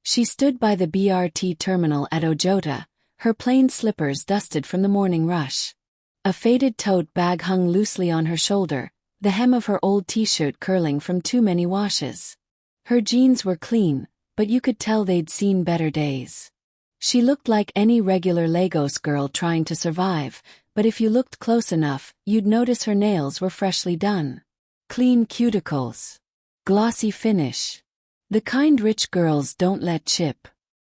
She stood by the BRT terminal at Ojota, her plain slippers dusted from the morning rush. A faded tote bag hung loosely on her shoulder, the hem of her old t-shirt curling from too many washes. Her jeans were clean, but you could tell they'd seen better days. She looked like any regular Lagos girl trying to survive, but if you looked close enough, you'd notice her nails were freshly done. Clean cuticles. Glossy finish. The kind rich girls don't let chip.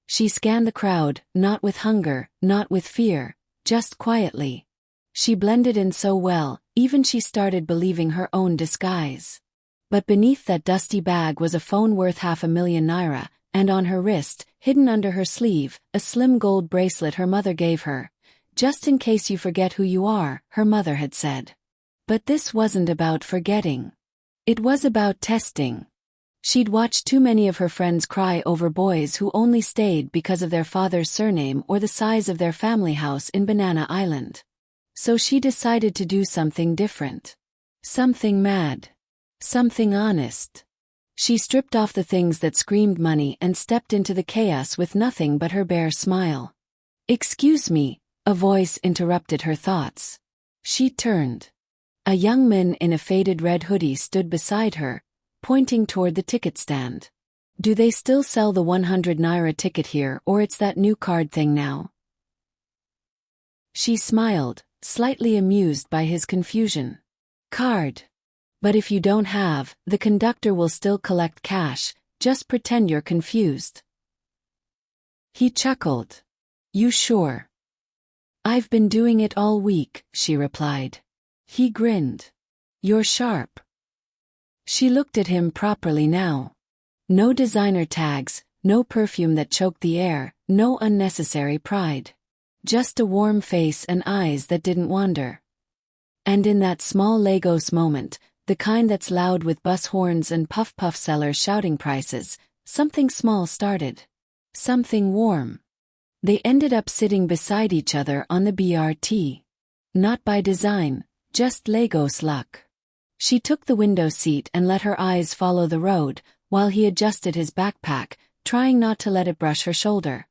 She scanned the crowd, not with hunger, not with fear, just quietly. She blended in so well, even she started believing her own disguise. But beneath that dusty bag was a phone worth $500,000, and on her wrist, hidden under her sleeve, a slim gold bracelet her mother gave her. Just in case you forget who you are, her mother had said. But this wasn't about forgetting. It was about testing. She'd watched too many of her friends cry over boys who only stayed because of their father's surname or the size of their family house in Banana Island. So she decided to do something different. Something mad. Something honest. She stripped off the things that screamed money and stepped into the chaos with nothing but her bare smile. "Excuse me," a voice interrupted her thoughts. She turned. A young man in a faded red hoodie stood beside her, pointing toward the ticket stand. "Do they still sell the 100 naira ticket here, or it's that new card thing now?" She smiled, slightly amused by his confusion. "Card. But if you don't have, the conductor will still collect cash, just pretend you're confused." He chuckled. "You sure?" "I've been doing it all week," she replied. He grinned. "You're sharp." She looked at him properly now. No designer tags, no perfume that choked the air, no unnecessary pride. Just a warm face and eyes that didn't wander. And in that small Lagos moment, the kind that's loud with bus horns and puff-puff sellers shouting prices, something small started. Something warm. They ended up sitting beside each other on the BRT. Not by design, just Lagos luck. She took the window seat and let her eyes follow the road, while he adjusted his backpack, trying not to let it brush her shoulder.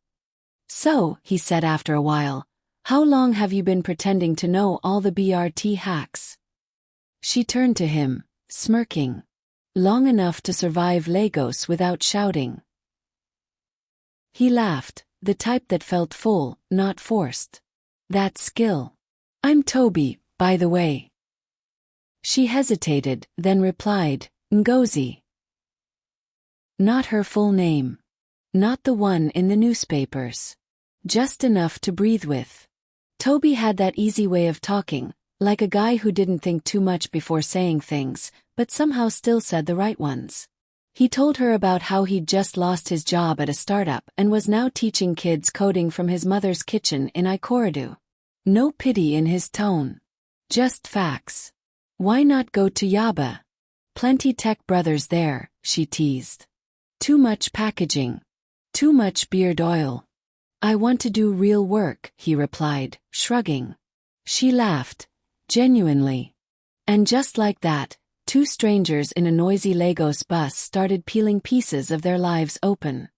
"So," he said after a while, "how long have you been pretending to know all the BRT hacks?" She turned to him, smirking. "Long enough to survive Lagos without shouting." He laughed, the type that felt full, not forced. "That skill. I'm Toby, by the way." She hesitated, then replied, "Ngozi." Not her full name. Not the one in the newspapers. Just enough to breathe with. Toby had that easy way of talking, like a guy who didn't think too much before saying things, but somehow still said the right ones. He told her about how he'd just lost his job at a startup and was now teaching kids coding from his mother's kitchen in Ikorodu. No pity in his tone. Just facts. "Why not go to Yaba? Plenty tech brothers there," she teased. "Too much packaging. Too much beard oil." "I want to do real work," he replied, shrugging. She laughed. Genuinely. And just like that, two strangers in a noisy Lagos bus started peeling pieces of their lives open.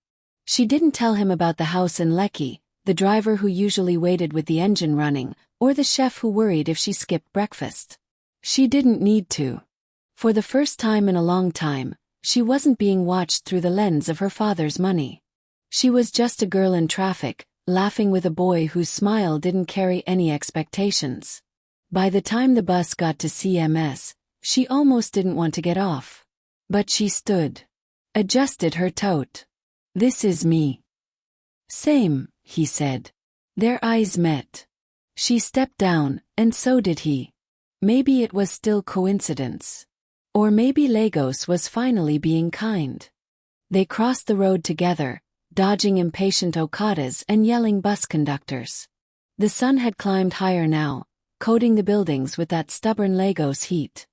She didn't tell him about the house in Lekki, the driver who usually waited with the engine running, or the chef who worried if she skipped breakfast. She didn't need to. For the first time in a long time, she wasn't being watched through the lens of her father's money. She was just a girl in traffic, laughing with a boy whose smile didn't carry any expectations. By the time the bus got to CMS, she almost didn't want to get off. But she stood. Adjusted her tote. "This is me." "Same," he said. Their eyes met. She stepped down, and so did he. Maybe it was still coincidence. Or maybe Lagos was finally being kind. They crossed the road together, dodging impatient Okadas and yelling bus conductors. The sun had climbed higher now, coating the buildings with that stubborn Lagos heat.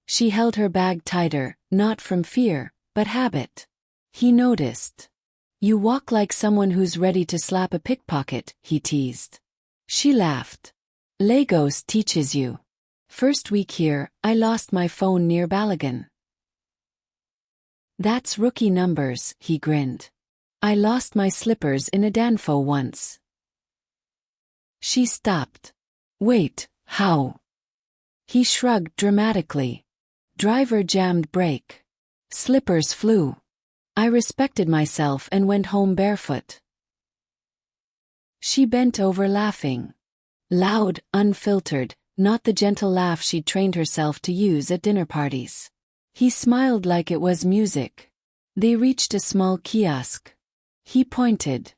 She held her bag tighter, not from fear, but habit. He noticed. "You walk like someone who's ready to slap a pickpocket," he teased. She laughed. "Lagos teaches you. First week here, I lost my phone near Balagan." "That's rookie numbers," he grinned. I lost my slippers in a danfo once. She stopped. Wait, how? He shrugged dramatically. Driver jammed brake. Slippers flew. I respected myself and went home barefoot. She bent over laughing. Loud, unfiltered, not the gentle laugh she'd trained herself to use at dinner parties. He smiled like it was music. They reached a small kiosk. He pointed.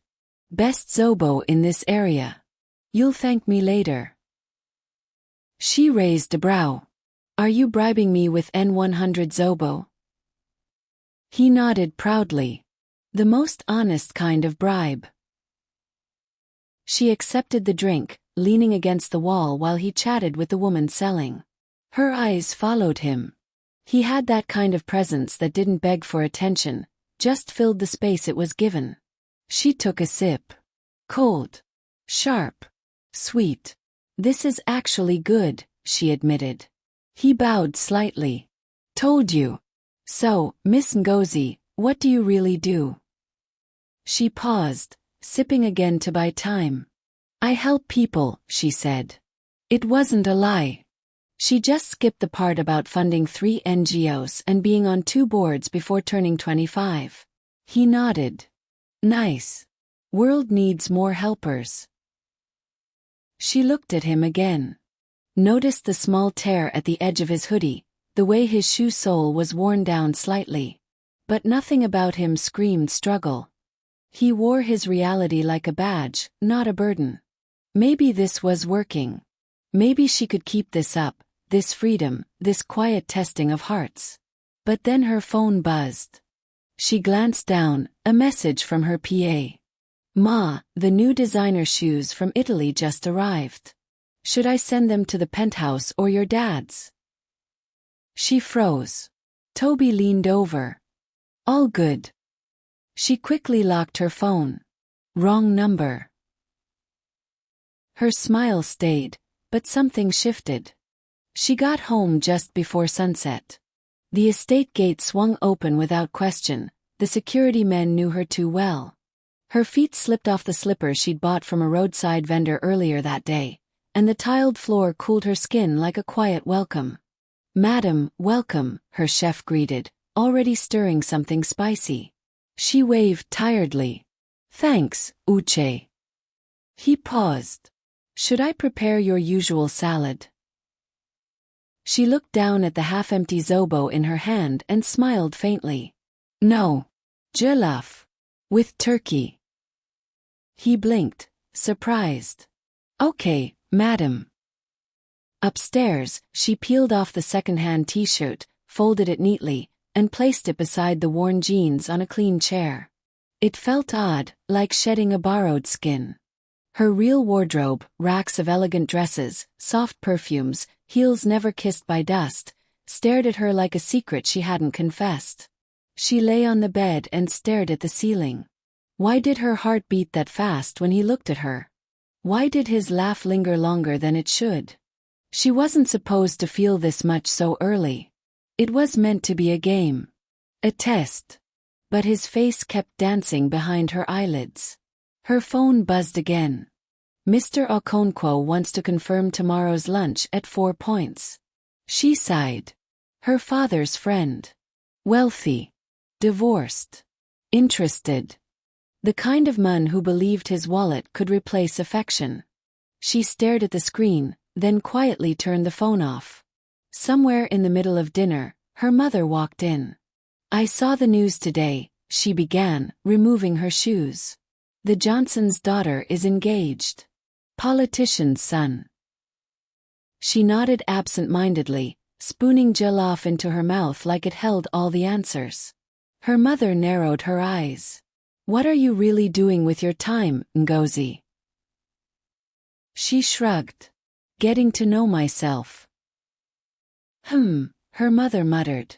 Best zobo in this area. You'll thank me later. She raised a brow. Are you bribing me with N100 zobo? He nodded proudly. The most honest kind of bribe. She accepted the drink, leaning against the wall while he chatted with the woman selling. Her eyes followed him. He had that kind of presence that didn't beg for attention, just filled the space it was given. She took a sip. Cold. Sharp. Sweet. This is actually good, she admitted. He bowed slightly. Told you. So, Miss Ngozi, what do you really do? She paused, sipping again to buy time. I help people, she said. It wasn't a lie. She just skipped the part about funding 3 NGOs and being on 2 boards before turning 25. He nodded. Nice. World needs more helpers. She looked at him again. Noticed the small tear at the edge of his hoodie, the way his shoe sole was worn down slightly. But nothing about him screamed struggle. He wore his reality like a badge, not a burden. Maybe this was working. Maybe she could keep this up, this freedom, this quiet testing of hearts. But then her phone buzzed. She glanced down, a message from her PA. Ma, the new designer shoes from Italy just arrived. Should I send them to the penthouse or your dad's? She froze. Toby leaned over. All good. She quickly locked her phone. Wrong number. Her smile stayed, but something shifted. She got home just before sunset. The estate gate swung open without question. The security men knew her too well. Her feet slipped off the slippers she'd bought from a roadside vendor earlier that day, and the tiled floor cooled her skin like a quiet welcome. Madam, welcome, her chef greeted, already stirring something spicy. She waved tiredly. Thanks, Uche. He paused. Should I prepare your usual salad? She looked down at the half-empty zobo in her hand and smiled faintly. No. Jollof. With turkey. He blinked, surprised. Okay, madam. Upstairs, she peeled off the second-hand t-shirt, folded it neatly, and placed it beside the worn jeans on a clean chair. It felt odd, like shedding a borrowed skin. Her real wardrobe, racks of elegant dresses, soft perfumes, heels never kissed by dust, stared at her like a secret she hadn't confessed. She lay on the bed and stared at the ceiling. Why did her heart beat that fast when he looked at her? Why did his laugh linger longer than it should? She wasn't supposed to feel this much so early. It was meant to be a game. A test. But his face kept dancing behind her eyelids. Her phone buzzed again. Mr. Okonkwo wants to confirm tomorrow's lunch at 4 points. She sighed. Her father's friend. Wealthy. Divorced. Interested. The kind of man who believed his wallet could replace affection. She stared at the screen, then quietly turned the phone off. Somewhere in the middle of dinner, her mother walked in. I saw the news today, she began, removing her shoes. The Johnson's daughter is engaged. Politician's son. She nodded absent-mindedly, spooning jollof into her mouth like it held all the answers. Her mother narrowed her eyes. What are you really doing with your time, Ngozi? She shrugged. Getting to know myself. Her mother muttered.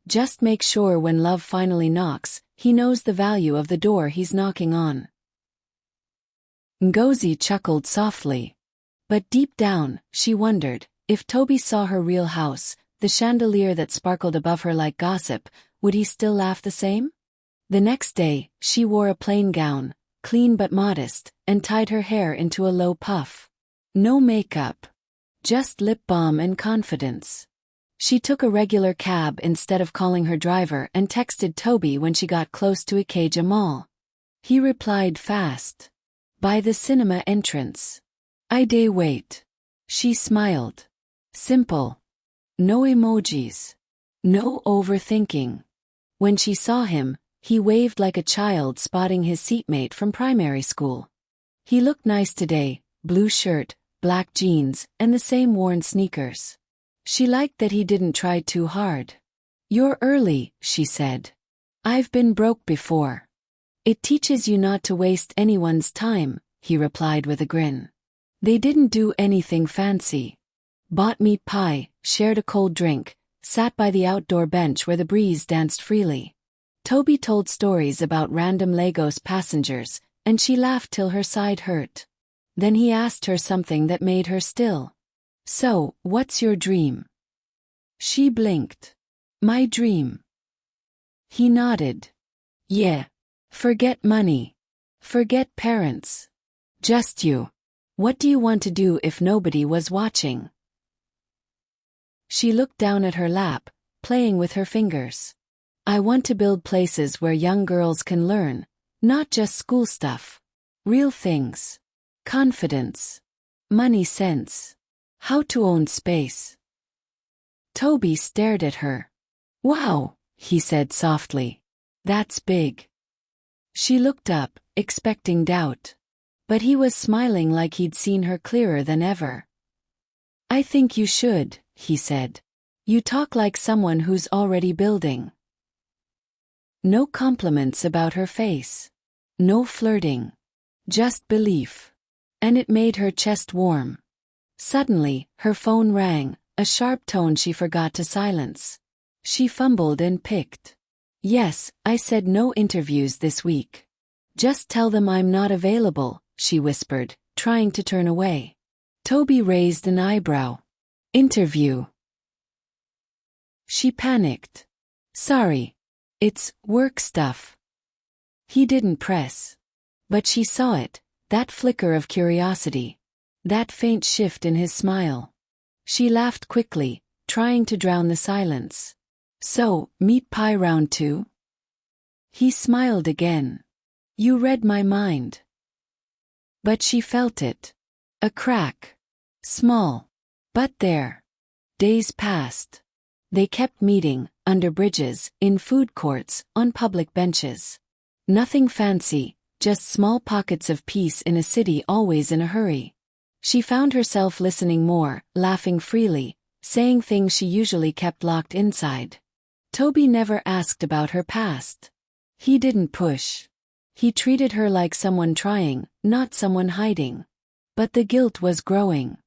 Just make sure when love finally knocks, he knows the value of the door he's knocking on. Ngozi chuckled softly. But deep down, she wondered, if Toby saw her real house, the chandelier that sparkled above her like gossip, would he still laugh the same? The next day, she wore a plain gown, clean but modest, and tied her hair into a low puff. No makeup. Just lip balm and confidence. She took a regular cab instead of calling her driver and texted Toby when she got close to Ikeja Mall. He replied fast. By the cinema entrance. I day wait. She smiled. Simple. No emojis. No overthinking. When she saw him, he waved like a child spotting his seatmate from primary school. He looked nice today, blue shirt, black jeans, and the same worn sneakers. She liked that he didn't try too hard. You're early, she said. I've been broke before. It teaches you not to waste anyone's time, he replied with a grin. They didn't do anything fancy. Bought meat pie, shared a cold drink, sat by the outdoor bench where the breeze danced freely. Toby told stories about random Lagos passengers, and she laughed till her side hurt. Then he asked her something that made her still. So, what's your dream? She blinked. My dream. He nodded. Yeah. Forget money. Forget parents. Just you. What do you want to do if nobody was watching? She looked down at her lap, playing with her fingers. I want to build places where young girls can learn, not just school stuff. Real things. Confidence. Money sense. How to own space. Toby stared at her. Wow, he said softly. That's big. She looked up, expecting doubt. But he was smiling like he'd seen her clearer than ever. I think you should, he said. You talk like someone who's already building. No compliments about her face. No flirting. Just belief. And it made her chest warm. Suddenly, her phone rang, a sharp tone she forgot to silence. She fumbled and picked. Yes, I said no interviews this week. Just tell them I'm not available, she whispered, trying to turn away. Toby raised an eyebrow. Interview. She panicked. Sorry. It's work stuff. He didn't press. But she saw it, that flicker of curiosity. That faint shift in his smile. She laughed quickly, trying to drown the silence. So, meat pie round 2? He smiled again. You read my mind. But she felt it. A crack. Small. But there. Days passed. They kept meeting, under bridges, in food courts, on public benches. Nothing fancy, just small pockets of peace in a city always in a hurry. She found herself listening more, laughing freely, saying things she usually kept locked inside. Toby never asked about her past. He didn't push. He treated her like someone trying, not someone hiding. But the guilt was growing.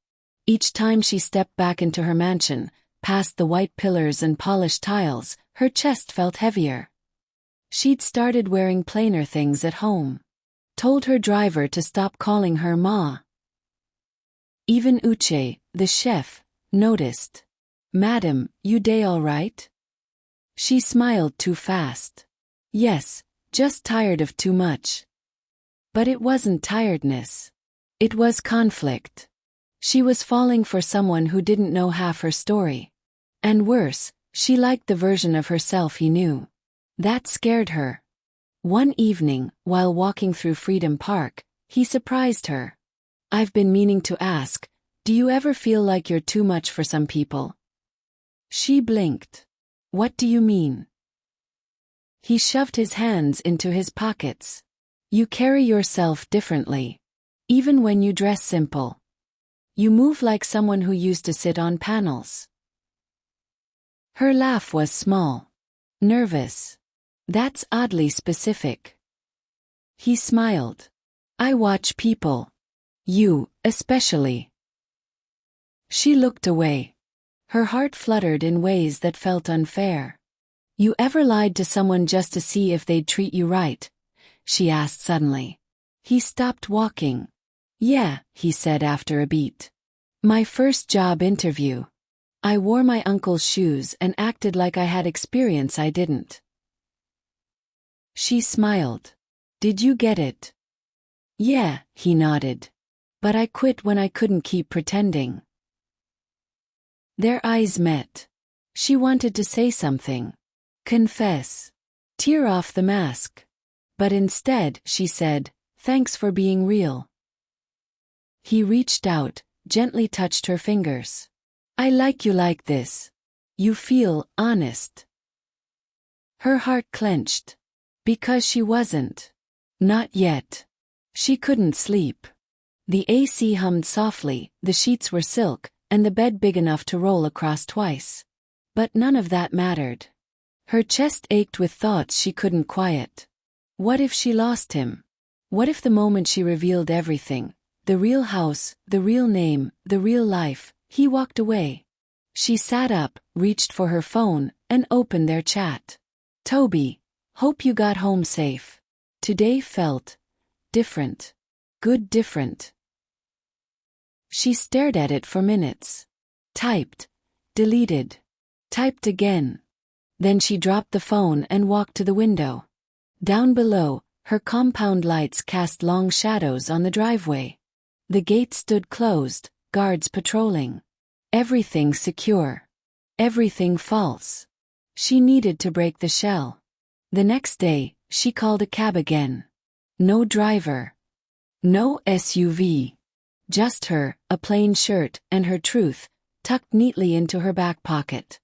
Each time she stepped back into her mansion, past the white pillars and polished tiles, her chest felt heavier. She'd started wearing plainer things at home. Told her driver to stop calling her Ma. Even Uche, the chef, noticed. Madam, you day all right? She smiled too fast. Yes, just tired of too much. But it wasn't tiredness. It was conflict. She was falling for someone who didn't know half her story. And worse, she liked the version of herself he knew. That scared her. One evening, while walking through Freedom Park, he surprised her. I've been meaning to ask, do you ever feel like you're too much for some people? She blinked. What do you mean? He shoved his hands into his pockets. You carry yourself differently. Even when you dress simple. You move like someone who used to sit on panels. Her laugh was small. Nervous. That's oddly specific. He smiled. I watch people. You, especially. She looked away. Her heart fluttered in ways that felt unfair. You ever lied to someone just to see if they'd treat you right? She asked suddenly. He stopped walking. Yeah, he said after a beat. My first job interview. I wore my uncle's shoes and acted like I had experience I didn't. She smiled. Did you get it? Yeah, he nodded. But I quit when I couldn't keep pretending. Their eyes met. She wanted to say something. Confess. Tear off the mask. But instead, she said, thanks for being real. He reached out, gently touched her fingers. I like you like this. You feel honest. Her heart clenched. Because she wasn't. Not yet. She couldn't sleep. The AC hummed softly, the sheets were silk, and the bed big enough to roll across twice. But none of that mattered. Her chest ached with thoughts she couldn't quiet. What if she lost him? What if the moment she revealed everything, the real house, the real name, the real life, he walked away? She sat up, reached for her phone, and opened their chat. Toby, hope you got home safe. Today felt different. Good different. She stared at it for minutes. Typed. Deleted. Typed again. Then she dropped the phone and walked to the window. Down below, her compound lights cast long shadows on the driveway. The gate stood closed, guards patrolling. Everything secure. Everything false. She needed to break the shell. The next day, she called a cab again. No driver. No SUV. Just her, a plain shirt, and her truth, tucked neatly into her back pocket.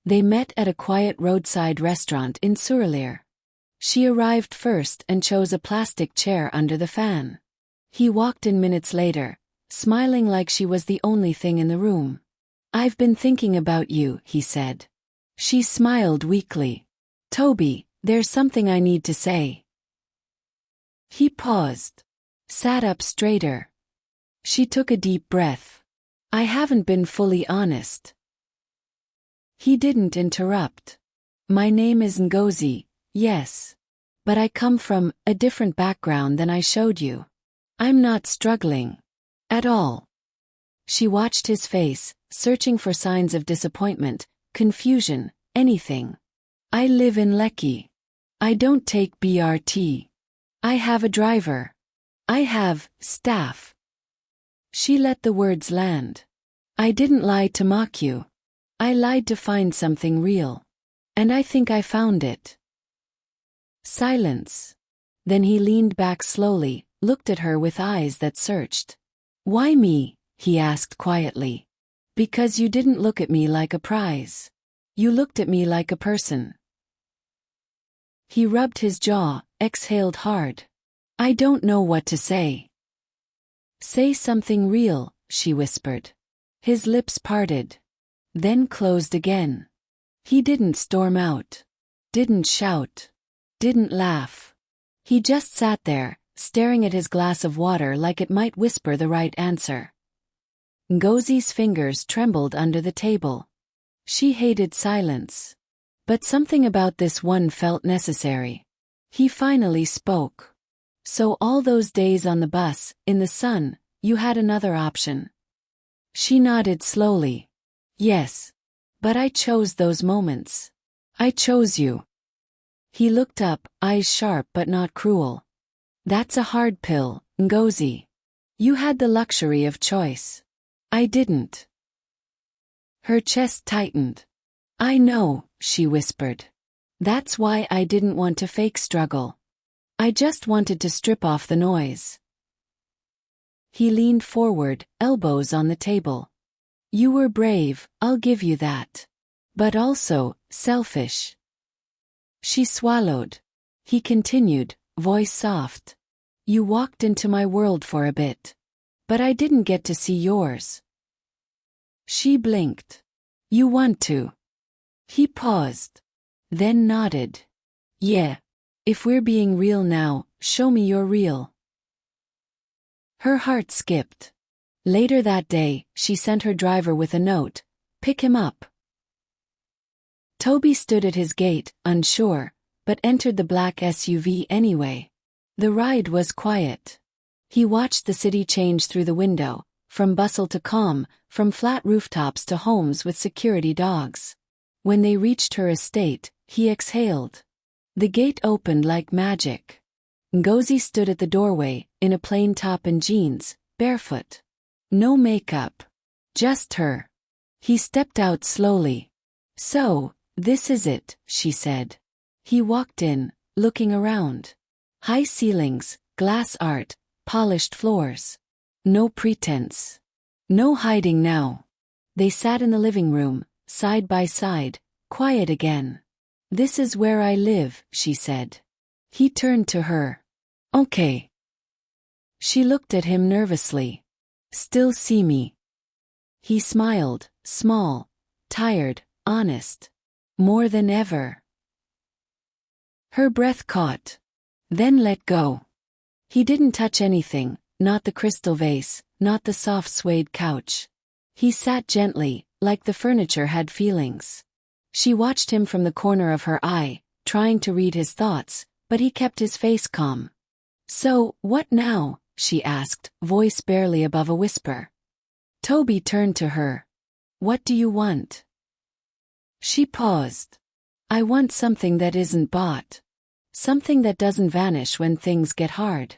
They met at a quiet roadside restaurant in Surelier. She arrived first and chose a plastic chair under the fan. He walked in minutes later, smiling like she was the only thing in the room. I've been thinking about you, he said. She smiled weakly. Toby, there's something I need to say. He paused. Sat up straighter. She took a deep breath. I haven't been fully honest. He didn't interrupt. My name is Ngozi, yes. But I come from a different background than I showed you. I'm not struggling. At all. She watched his face, searching for signs of disappointment, confusion, anything. I live in Lekki. I don't take BRT. I have a driver. I have staff. She let the words land. I didn't lie to mock you. I lied to find something real. And I think I found it. Silence. Then he leaned back slowly, looked at her with eyes that searched. Why me? He asked quietly. Because you didn't look at me like a prize. You looked at me like a person. He rubbed his jaw, exhaled hard. I don't know what to say. Say something real, she whispered. His lips parted. Then closed again. He didn't storm out. Didn't shout. Didn't laugh. He just sat there, staring at his glass of water like it might whisper the right answer. Ngozi's fingers trembled under the table. She hated silence. But something about this one felt necessary. He finally spoke. So all those days on the bus, in the sun, you had another option. She nodded slowly. Yes. But I chose those moments. I chose you. He looked up, eyes sharp but not cruel. That's a hard pill, Ngozi. You had the luxury of choice. I didn't. Her chest tightened. I know, she whispered. That's why I didn't want to fake struggle. I just wanted to strip off the noise. He leaned forward, elbows on the table. You were brave, I'll give you that. But also, selfish. She swallowed. He continued, voice soft. You walked into my world for a bit. But I didn't get to see yours. She blinked. You want to. He paused. Then nodded. Yeah. If we're being real now, show me you're real. Her heart skipped. Later that day, she sent her driver with a note. Pick him up. Toby stood at his gate, unsure, but entered the black SUV anyway. The ride was quiet. He watched the city change through the window, from bustle to calm, from flat rooftops to homes with security dogs. When they reached her estate, he exhaled. The gate opened like magic. Ngozi stood at the doorway, in a plain top and jeans, barefoot. No makeup. Just her. He stepped out slowly. "So, this is it," she said. He walked in, looking around. High ceilings, glass art, polished floors. No pretense. No hiding now. They sat in the living room, side by side, quiet again. "This is where I live," she said. He turned to her. "Okay." She looked at him nervously. "Still see me?" He smiled, small, tired, honest. "More than ever." Her breath caught. Then let go. He didn't touch anything, not the crystal vase, not the soft suede couch. He sat gently, like the furniture had feelings. She watched him from the corner of her eye, trying to read his thoughts, but he kept his face calm. "So, what now?" she asked, voice barely above a whisper. Toby turned to her. "What do you want?" She paused. "I want something that isn't bought. Something that doesn't vanish when things get hard.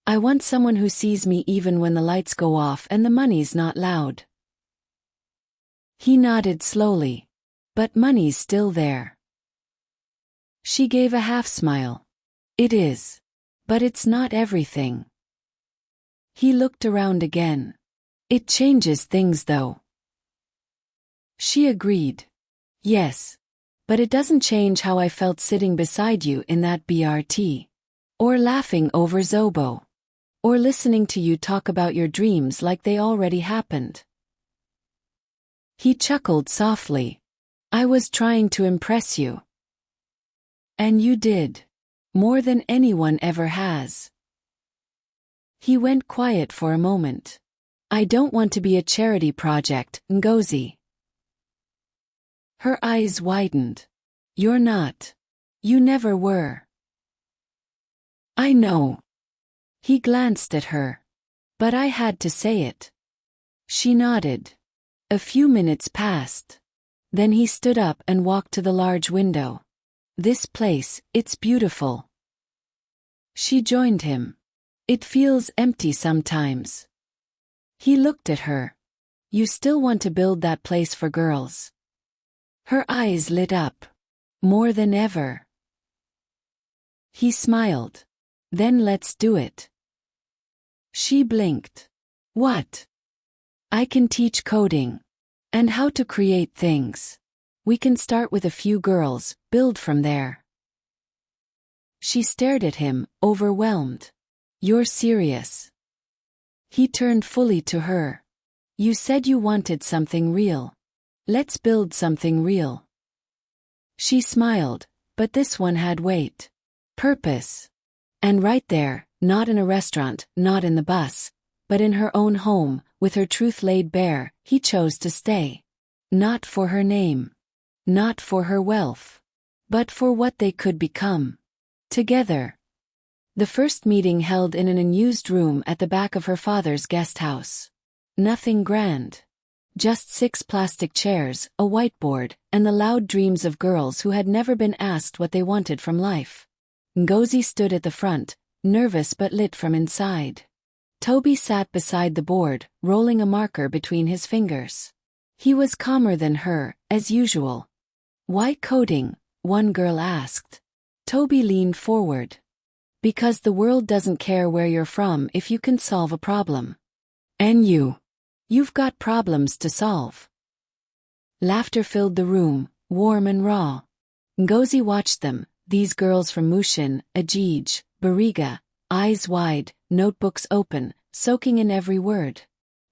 I want someone who sees me even when the lights go off and the money's not loud." He nodded slowly. "But money's still there." She gave a half-smile. "It is. But it's not everything." He looked around again. "It changes things though." She agreed. "Yes. But it doesn't change how I felt sitting beside you in that BRT. Or laughing over Zobo. Or listening to you talk about your dreams like they already happened." He chuckled softly. "I was trying to impress you. And you did. More than anyone ever has." He went quiet for a moment. "I don't want to be a charity project, Ngozi." Her eyes widened. "You're not. You never were." "I know." He glanced at her. "But I had to say it." She nodded. A few minutes passed. Then he stood up and walked to the large window. "This place, it's beautiful." She joined him. "It feels empty sometimes." He looked at her. "You still want to build that place for girls?" Her eyes lit up. "More than ever." He smiled. "Then let's do it." She blinked. "What?" "I can teach coding. And how to create things. We can start with a few girls, build from there." She stared at him, overwhelmed. "You're serious?" He turned fully to her. "You said you wanted something real. Let's build something real." She smiled, but this one had weight. Purpose. And right there, not in a restaurant, not in the bus, but in her own home, with her truth laid bare, he chose to stay. Not for her name. Not for her wealth. But for what they could become. Together. The first meeting held in an unused room at the back of her father's guest house. Nothing grand. Just 6 plastic chairs, a whiteboard, and the loud dreams of girls who had never been asked what they wanted from life. Ngozi stood at the front, nervous but lit from inside. Toby sat beside the board, rolling a marker between his fingers. He was calmer than her, as usual. "Why coding?" one girl asked. Toby leaned forward. "Because the world doesn't care where you're from if you can solve a problem. And you've got problems to solve." Laughter filled the room, warm and raw. Ngozi watched them, these girls from Mushin, Ajij, Bariga, eyes wide, notebooks open, soaking in every word.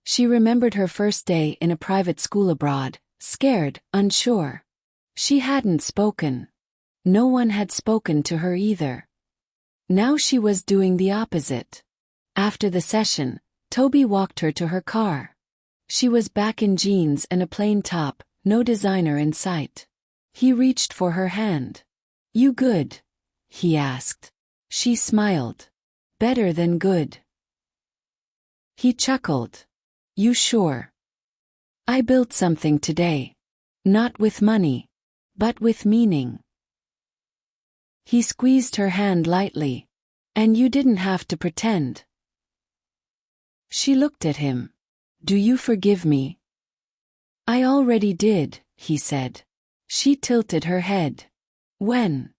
She remembered her first day in a private school abroad, scared, unsure. She hadn't spoken. No one had spoken to her either. Now she was doing the opposite. After the session, Toby walked her to her car. She was back in jeans and a plain top, no designer in sight. He reached for her hand. "You good?" he asked. She smiled. "Better than good." He chuckled. "You sure?" "I built something today. Not with money. But with meaning." He squeezed her hand lightly. And you didn't have to pretend. She looked at him. Do you forgive me? I already did, he said. She tilted her head. When?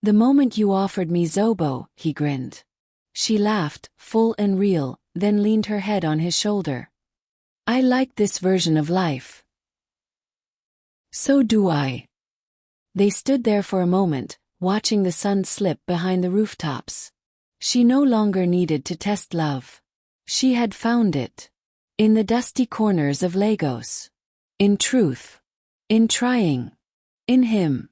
The moment you offered me Zobo, he grinned. She laughed, full and real, then leaned her head on his shoulder. I like this version of life. So do I. They stood there for a moment, watching the sun slip behind the rooftops. She no longer needed to test love. She had found it. In the dusty corners of Lagos. In truth. In trying. In him.